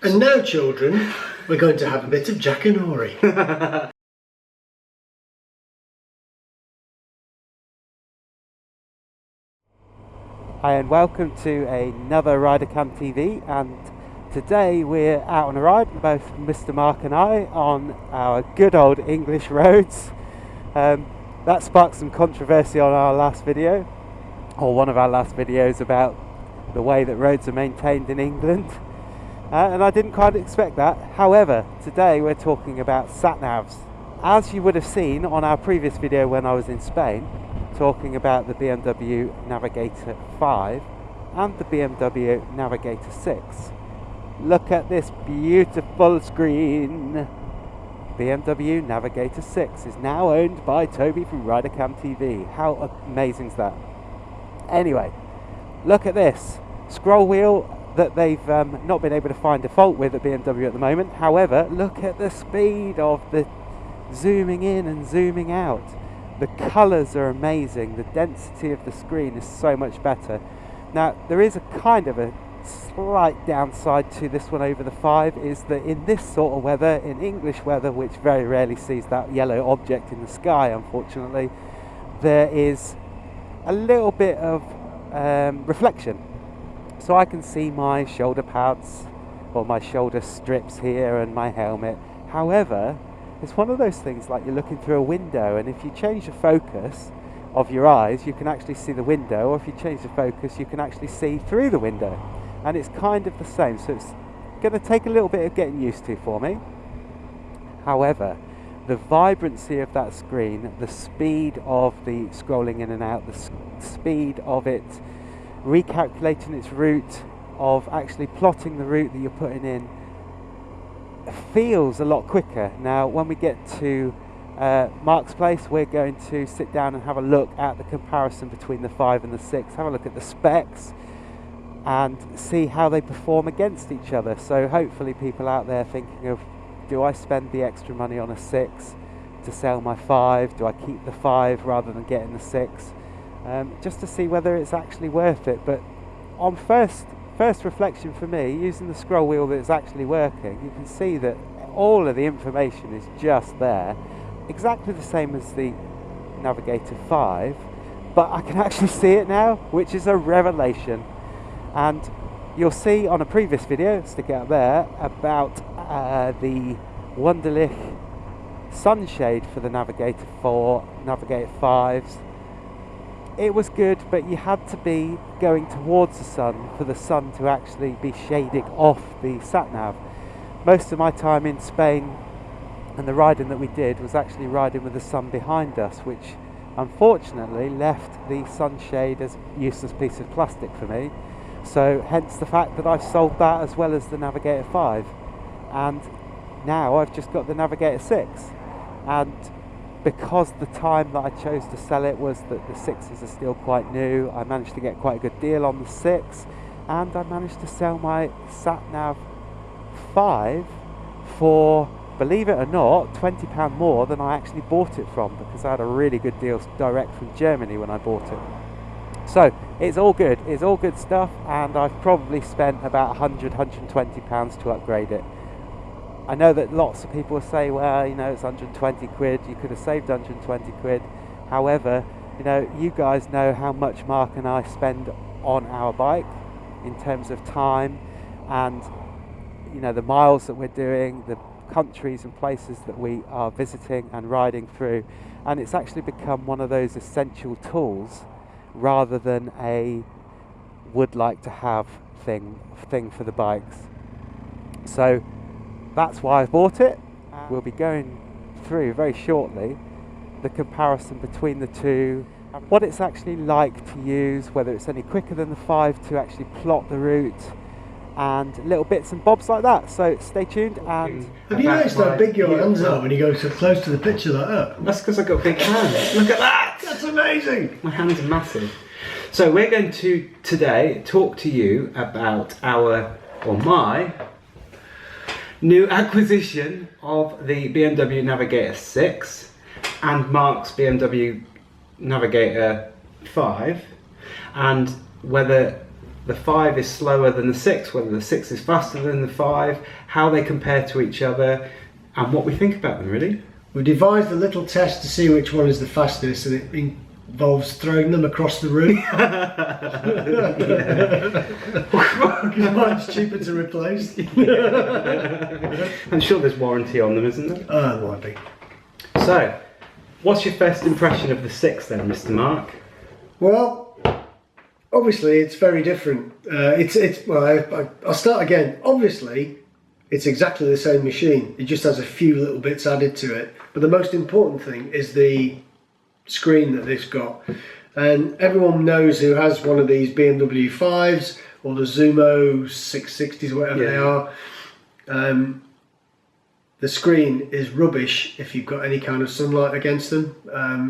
And now, children, we're going to have a bit of Jack and Ori. Hi and welcome to another RiderCamTV, and today we're out on a ride, both Mr. Mark and I, on our good old English roads. That sparked some controversy on our last video, or one of our last videos, about the way that roads are maintained in England. And I didn't quite expect that. However, today we're talking about sat-navs. As you would have seen on our previous video when I was in Spain, talking about the BMW Navigator V and the BMW Navigator VI. Look at this beautiful screen. BMW Navigator VI is now owned by Toby from RiderCamTV. How amazing is that? Anyway, look at this scroll wheel that they've not been able to find a fault with at BMW at the moment. However, look at the speed of the zooming in and zooming out. The colours are amazing. The density of the screen is so much better. Now, there is a kind of a slight downside to this one over the 5, is that in this sort of weather, in English weather, which very rarely sees that yellow object in the sky, unfortunately, there is a little bit of reflection. So I can see my shoulder pads or my shoulder strips here and my helmet. However, it's one of those things like you're looking through a window, and if you change the focus of your eyes, you can actually see the window, or if you change the focus, you can actually see through the window. And it's kind of the same, so it's going to take a little bit of getting used to for me. However, the vibrancy of that screen, the speed of the scrolling in and out, the speed of it recalculating its route, of actually plotting the route that you're putting in, feels a lot quicker. Now, when we get to Mark's place, we're going to sit down and have a look at the comparison between the 5 and the 6, have a look at the specs and see how they perform against each other. So hopefully people out there thinking of, do I spend the extra money on a 6 to sell my 5? Do I keep the 5 rather than getting the 6? Just to see whether it's actually worth it. But on first reflection for me, using the scroll wheel that's actually working, you can see that all of the information is just there, exactly the same as the Navigator 5, but I can actually see it now, which is a revelation. And you'll see on a previous video, stick it up there, about the Wunderlich sunshade for the Navigator 4, Navigator 5s. It was good, but you had to be going towards the sun for the sun to actually be shading off the sat-nav. Most of my time in Spain and the riding that we did was actually riding with the sun behind us, which unfortunately left the sunshade as a useless piece of plastic for me. So hence the fact that I've sold that as well as the Navigator 5. And now I've just got the Navigator 6. And because the time that I chose to sell it was that the 6s are still quite new, I managed to get quite a good deal on the 6, and I managed to sell my sat-nav 5 for, believe it or not, £20 more than I actually bought it from, because I had a really good deal direct from Germany when I bought it. So it's all good stuff, and I've probably spent about £100–120 to upgrade it. I know that lots of people say, well, you know, it's 120 quid, you could have saved 120 quid. However, you know, you guys know how much Mark and I spend on our bike in terms of time and, you know, the miles that we're doing, the countries and places that we are visiting and riding through. And it's actually become one of those essential tools rather than a would like to have thing for the bikes. So that's why I bought it. We'll be going through very shortly the comparison between the two, what it's actually like to use, whether it's any quicker than the 5 to actually plot the route, and little bits and bobs like that. So stay tuned. And have you noticed how big your hands are when you go so close to the picture like that? That's because I've got big hands. Look at that! That's amazing! My hands are massive. So we're going to today talk to you about my new acquisition of the BMW Navigator VI and Mark's BMW Navigator V, and whether the 5 is slower than the 6, whether the 6 is faster than the 5, how they compare to each other, and what we think about them, really. We devised a little test to see which one is the fastest, and it involves throwing them across the room. Because mine's cheaper to replace. I'm sure there's warranty on them, isn't there? There might be. So, what's your first impression of the 6 then, Mr. Mark? Well, obviously it's very different. I'll start again. Obviously, it's exactly the same machine. It just has a few little bits added to it. But the most important thing is the screen that it's got. And everyone knows who has one of these BMW 5s or the Zumo 660s, whatever they are. The screen is rubbish if you've got any kind of sunlight against them.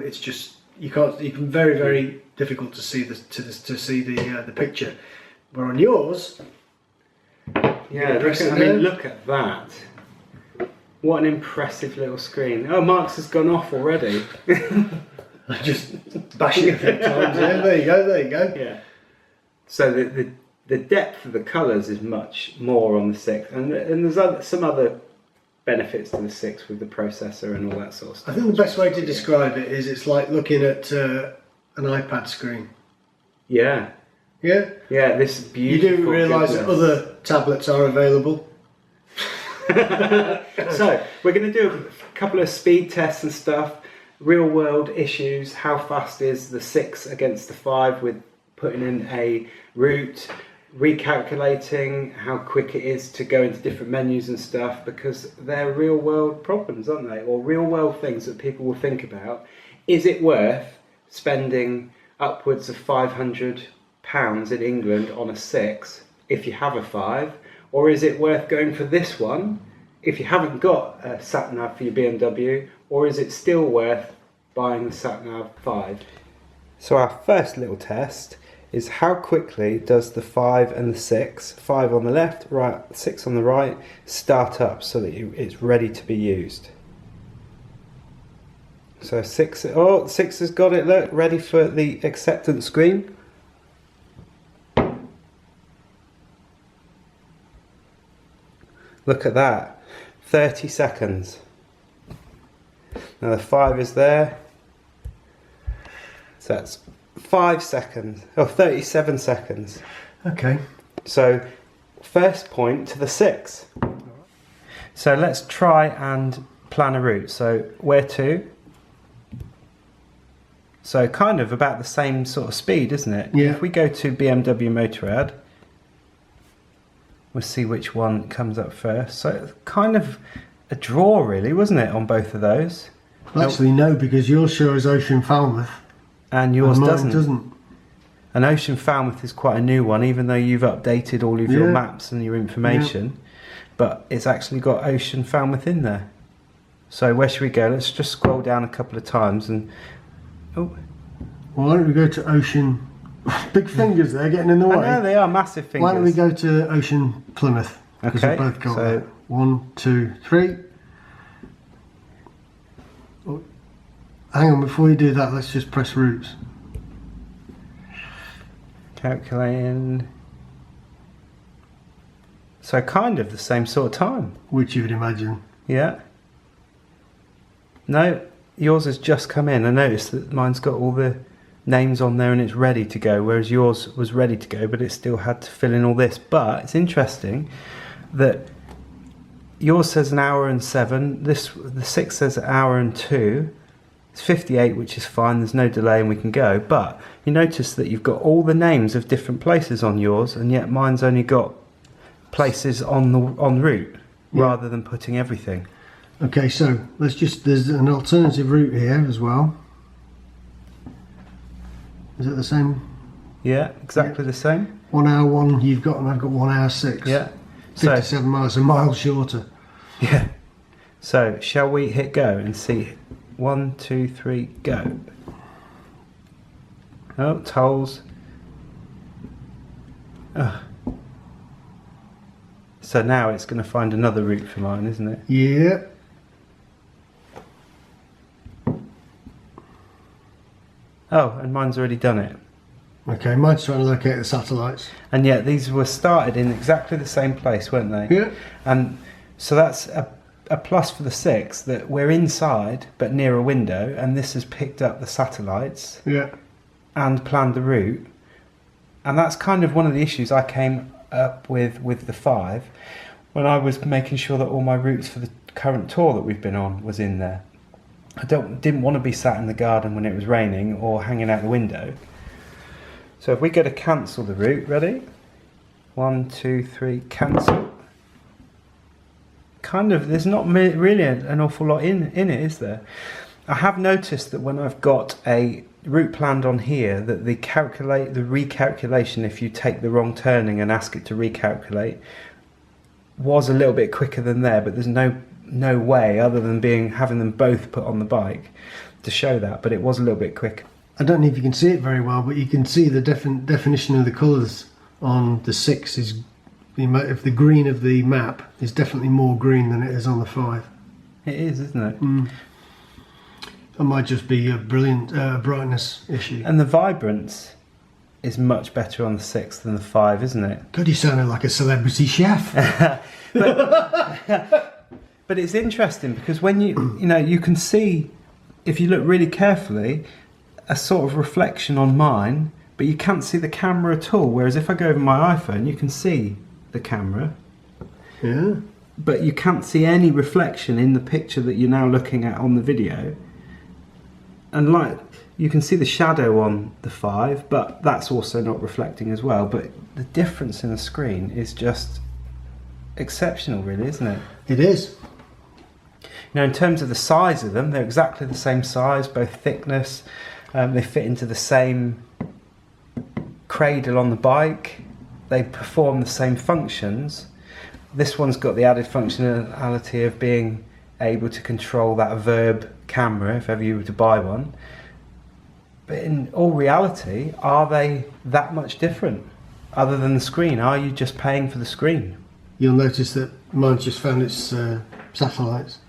It's just you can very difficult to see the picture. Where on yours, yeah, look at that. What an impressive little screen. Oh, Mark's has gone off already. Just bashing a few times. Yeah, there you go. Yeah. So the depth of the colours is much more on the 6, and there's some other benefits to the 6 with the processor and all that sort of stuff. I think the best way to describe it is it's like looking at an iPad screen. Yeah. Yeah? Yeah, this beautiful. You do realise that other tablets are available. So, we're going to do a couple of speed tests and stuff, real world issues, how fast is the 6 against the 5 with putting in a route, recalculating how quick it is to go into different menus and stuff, because they're real world problems, aren't they? Or real world things that people will think about. Is it worth spending upwards of £500 in England on a 6 if you have a 5? Or is it worth going for this one if you haven't got a sat-nav for your BMW? Or is it still worth buying the sat-nav 5? So our first little test is how quickly does the 5 and the 6, 5 on the left, 6 on the right, start up so that it's ready to be used. So 6 has got it, look, ready for the acceptance screen. Look at that, 30 seconds. Now the 5 is there, so that's 5 seconds, 37 seconds. Okay. So first point to the 6. So let's try and plan a route. So where to? So kind of about the same sort of speed, isn't it? Yeah. If we go to BMW Motorrad, we'll see which one comes up first. So kind of a draw really, wasn't it, on both of those? Actually no, because yours shows Ocean Falmouth. And yours mine doesn't. And Ocean Falmouth is quite a new one, even though you've updated all of your maps and your information. But it's actually got Ocean Falmouth in there. So where should we go? Let's just scroll down a couple of times and... Oh. Well, why don't we go to Ocean... Big fingers there, getting in the way. I know, they are massive fingers. Why don't we go to Ocean Plymouth? Because Okay, we've both got so... that. 1, 2, 3. Oh, hang on, before you do that, let's just press routes. Calculating... So kind of the same sort of time. Which you would imagine. Yeah. No, yours has just come in. I noticed that mine's got all the names on there and it's ready to go, whereas yours was ready to go but it still had to fill in all this. But it's interesting that yours says an hour and 7, the 6 says an hour and 2. It's 58, which is fine, there's no delay and we can go. But you notice that you've got all the names of different places on yours, and yet mine's only got places en route rather than putting everything. Okay, so there's an alternative route here as well. Is it the same? Yeah, exactly the same. 1 hour 1 you've got, and I've got 1 hour 6. Yeah. 57 miles, a mile shorter. Yeah. So shall we hit go and see? 1, 2, 3, go. Oh, tolls. Oh. So now it's going to find another route for mine, isn't it? Yeah. Oh, and mine's already done it. Okay, mine's trying to locate the satellites. And yet these were started in exactly the same place, weren't they? Yeah. And so that's a plus for the 6, that we're inside but near a window, and this has picked up the satellites and planned the route. And that's kind of one of the issues I came up with the 5, when I was making sure that all my routes for the current tour that we've been on was in there. I didn't want to be sat in the garden when it was raining or hanging out the window. So if we go to cancel the route, ready? 1, 2, 3, cancel. Kind of, there's not really an awful lot in it, is there? I have noticed that when I've got a route planned on here, that the recalculation, if you take the wrong turning and ask it to recalculate, was a little bit quicker than there, but there's no way other than having them both put on the bike to show that, but it was a little bit quicker. I don't know if you can see it very well, but you can see the definition of the colours on the 6 is the green of the map is definitely more green than it is on the 5. It is, isn't it? It might just be a brilliant brightness issue. And the vibrance is much better on the 6 than the 5, isn't it? God, you sounded like a celebrity chef. But it's interesting because when you can see, if you look really carefully, a sort of reflection on mine, but you can't see the camera at all. Whereas if I go over my iPhone, you can see the camera. Yeah. But you can't see any reflection in the picture that you're now looking at on the video. And like, you can see the shadow on the 5, but that's also not reflecting as well. But the difference in the screen is just exceptional, really, isn't it? It is. In terms of the size of them, they're exactly the same size, both thickness. They fit into the same cradle on the bike. They perform the same functions. This one's got the added functionality of being able to control that Verb camera if ever you were to buy one. But in all reality, are they that much different? Other than the screen, are you just paying for the screen? You'll notice that mine's just found its satellites.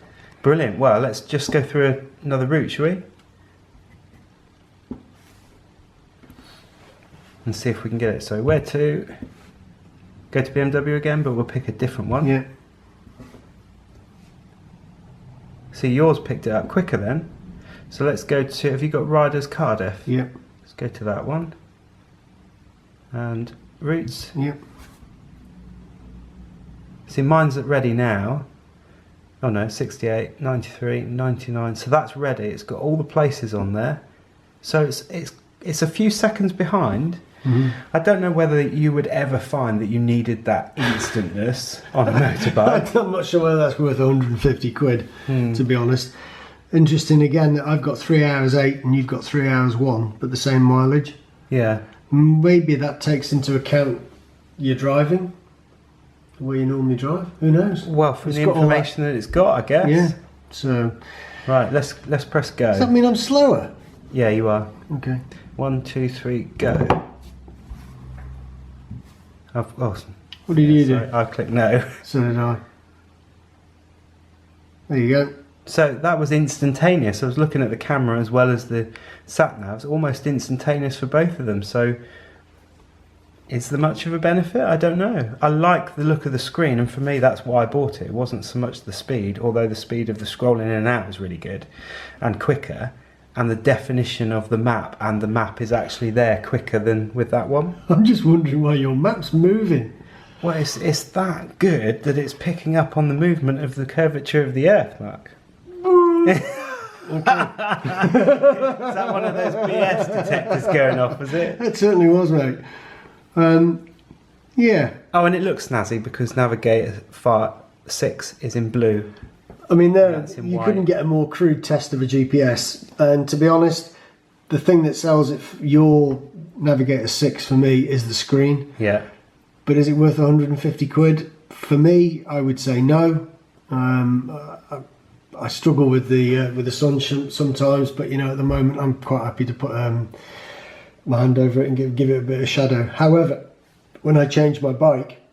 Brilliant. Well, let's just go through another route, shall we? And see if we can get it. So where to? Go to BMW again, but we'll pick a different one. Yeah. See, yours picked it up quicker then. So let's go to, have you got Riders Cardiff? Yep. Let's go to that one. And routes. Yep. See, mine's at ready now. Oh no, 68, 93, 99. So that's ready. It's got all the places on there. So it's a few seconds behind. Mm-hmm. I don't know whether you would ever find that you needed that instantness on a motorbike. I'm not sure whether that's worth 150 quid, to be honest. Interesting again that I've got 3 hours 8 and you've got 3 hours 1, but the same mileage. Yeah. Maybe that takes into account your driving, the way you normally drive. Who knows? Well, from the information that it's got, I guess. Yeah. So. Right. Let's press go. Does that mean I'm slower? Yeah, you are. Okay. 1, 2, 3, go. What did you do? I clicked no. So did I. There you go. So that was instantaneous. I was looking at the camera as well as the sat navs, almost instantaneous for both of them. So is there much of a benefit? I don't know. I like the look of the screen, and for me that's why I bought it. It wasn't so much the speed, although the speed of the scrolling in and out was really good and quicker, and the definition of the map, and the map is actually there quicker than with that one. I'm just wondering why your map's moving. Well, it's that good that it's picking up on the movement of the curvature of the Earth, Mark. Okay. Is that one of those BS detectors going off, was it? It certainly was, mate. Yeah. Oh, and it looks snazzy because Navigator VI is in blue. I mean, you couldn't get a more crude test of a GPS. And to be honest, the thing that sells it, your Navigator 6 for me, is the screen. Yeah. But is it worth 150 quid? For me, I would say no. I struggle with the sun sometimes, but at the moment I'm quite happy to put my hand over it and give it a bit of shadow. However, when I change my bike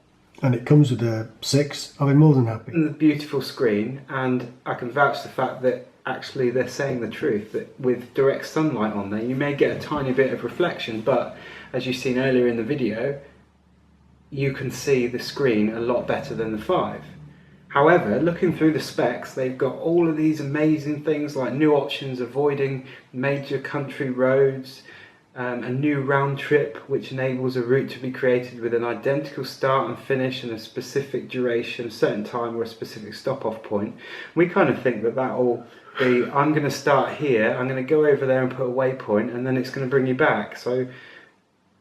and it comes with a 6, I'll be more than happy. The beautiful screen, and I can vouch the fact that actually they're saying the truth, that with direct sunlight on there you may get a tiny bit of reflection, but as you've seen earlier in the video, you can see the screen a lot better than the 5. However, looking through the specs, they've got all of these amazing things like new options avoiding major country roads, a new round trip which enables a route to be created with an identical start and finish and a specific duration, a certain time or a specific stop-off point. We kind of think that will be, I'm going to start here, I'm going to go over there and put a waypoint, and then it's going to bring you back. So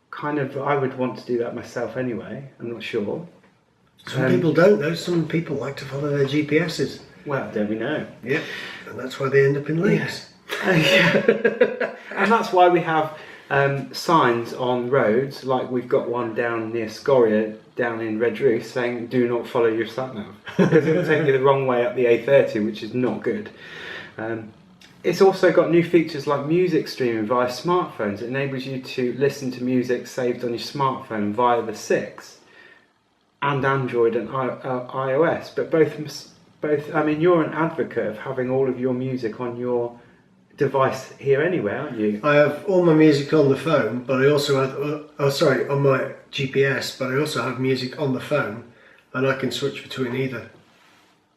kind of, I would want to do that myself anyway, I'm not sure. Some people don't though, some people like to follow their GPSs. Well, there we know. Yeah, and that's why they end up in leaks. Yeah. And that's why we have signs on roads, like we've got one down near Scoria, down in Redruth, saying do not follow your sat-nav, because it will take you the wrong way up the A30, which is not good. It's also got new features like music streaming via smartphones. It enables you to listen to music saved on your smartphone via the 6 and Android and iOS. But both, I mean, you're an advocate of having all of your music on your device here anyway, aren't you? I have all my music on the phone, but I also have, on my GPS, but I also have music on the phone, and I can switch between either.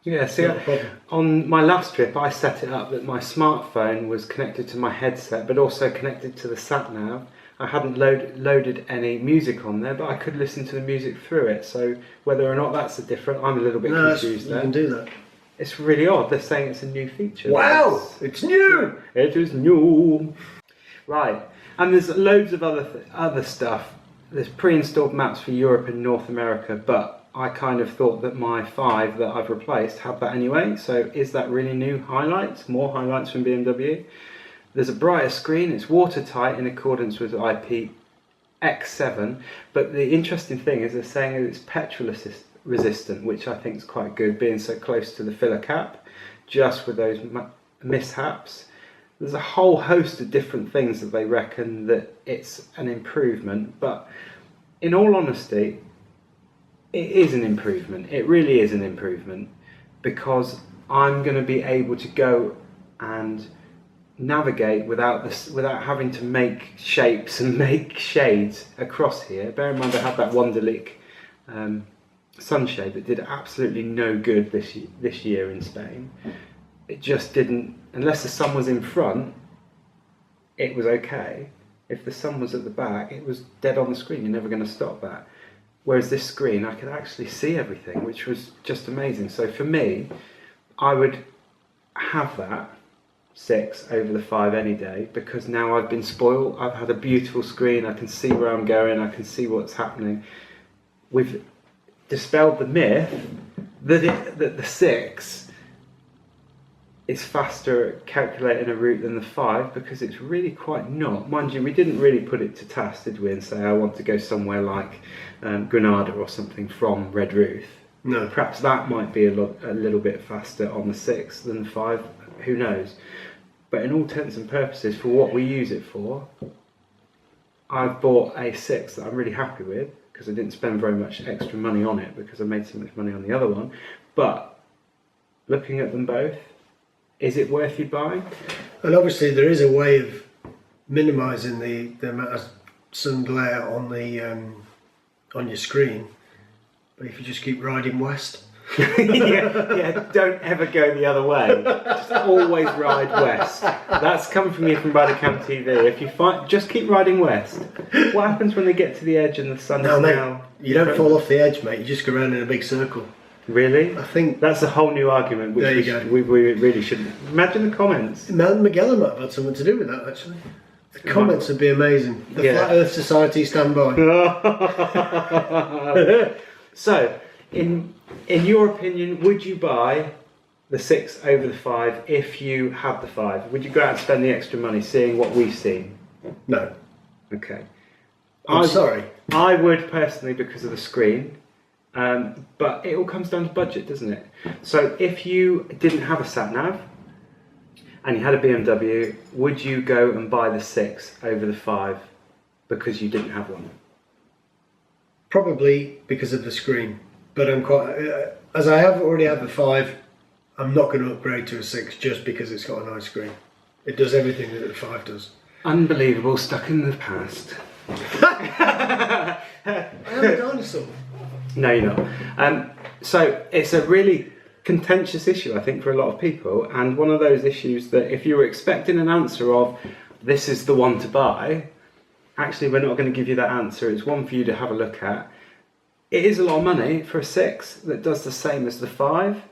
Yeah, see, Not a problem. on my last trip I set it up that my smartphone was connected to my headset but also connected to the sat-nav. I hadn't loaded any music on there, but I could listen to the music through it, so whether or not that's different, I'm a little bit confused there. You can do that. It's really odd, they're saying it's a new feature. Wow, it's new! It is new! Right, and there's loads of other stuff. There's pre-installed maps for Europe and North America, but I kind of thought that my 5 that I've replaced had that anyway, so is that really new highlights? More highlights from BMW? There's a brighter screen, it's watertight in accordance with IPX7, but the interesting thing is they're saying that it's petrol resistant, which I think is quite good, being so close to the filler cap, just with those mishaps. There's a whole host of different things that they reckon that it's an improvement, but in all honesty, it is an improvement. It really is an improvement, because I'm going to be able to go and navigate without having to make shapes and make shades across here. Bear in mind I had that Wonderlic sunshade that did absolutely no good this year in Spain. It just didn't, unless the sun was in front, it was okay. If the sun was at the back, it was dead on the screen. You're never going to stop that. Whereas this screen, I could actually see everything, which was just amazing. So for me, I would have that 6 over the 5 any day, because now I've been spoiled. I've had a beautiful screen, I can see where I'm going, I can see what's happening. We've dispelled the myth that the 6 is faster at calculating a route than the 5, because it's really quite not. Mind you, we didn't really put it to task, did we, and say I want to go somewhere like Granada or something from Redruth. No. Perhaps that might be a little bit faster on the 6 than the 5, who knows. But in all intents and purposes, for what we use it for, I've bought a 6 that I'm really happy with, because I didn't spend very much extra money on it because I made so much money on the other one. But looking at them both, is it worth you buying? And obviously there is a way of minimising the amount of sun glare on the on your screen, but if you just keep riding west. yeah, don't ever go the other way. Just always ride west. That's coming from you from RiderCamTV. If you just keep riding west. What happens when they get to the edge and the sun is mate, now? You don't fall off the edge, mate. You just go around in a big circle. Really? I think that's a whole new argument, which we really shouldn't. Imagine the comments. Mount Magellan might have had something to do with that, actually. The comments would be amazing. The Flat Earth Society stand by. So, in your opinion, would you buy the 6 over the 5 if you had the 5? Would you go out and spend the extra money seeing what we've seen? No. Okay. I'm sorry. I would personally, because of the screen. But it all comes down to budget, doesn't it? So if you didn't have a sat-nav and you had a BMW, would you go and buy the 6 over the 5 because you didn't have one? Probably because of the screen, but I'm quite, as I have already had the 5, I'm not going to upgrade to a 6 just because it's got a nice screen. It does everything that the 5 does. Unbelievable, stuck in the past. I am a dinosaur. No, you're not. So it's a really contentious issue, I think, for a lot of people, and one of those issues that if you were expecting an answer of this is the one to buy, actually we're not going to give you that answer. It's one for you to have a look at. It is a lot of money for a 6 that does the same as the 5,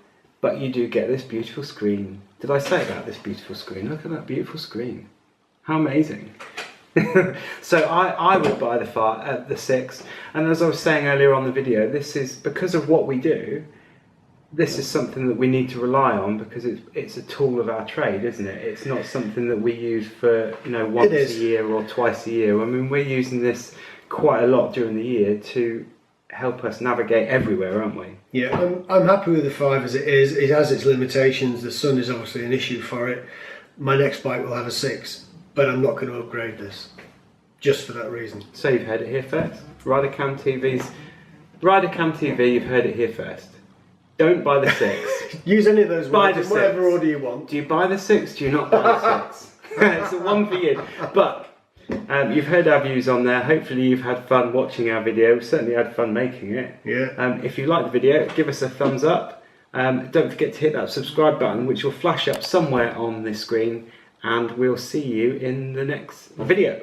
but you do get this beautiful screen. Did I say about this beautiful screen? Look at that beautiful screen. How amazing. So I would buy the 6, and as I was saying earlier on the video, this is because of what we do. This is something that we need to rely on because it's a tool of our trade, isn't it? It's not something that we use for once a year or twice a year. I mean, we're using this quite a lot during the year to help us navigate everywhere, aren't we? Yeah, I'm happy with the 5 as it is. It has its limitations. The sun is obviously an issue for it. My next bike will have a 6, but I'm not going to upgrade this just for that reason. So you've heard it here first. RiderCamTV, you've heard it here first. Don't buy the 6. Use any of those Buy words the in whatever 6. order you want. Do you buy the 6? Do you not buy the 6? It's a one for you. But you've heard our views on there. Hopefully you've had fun watching our video. We certainly had fun making it. Yeah. If you like the video, give us a thumbs up. Don't forget to hit that subscribe button, which will flash up somewhere on this screen, and we'll see you in the next video.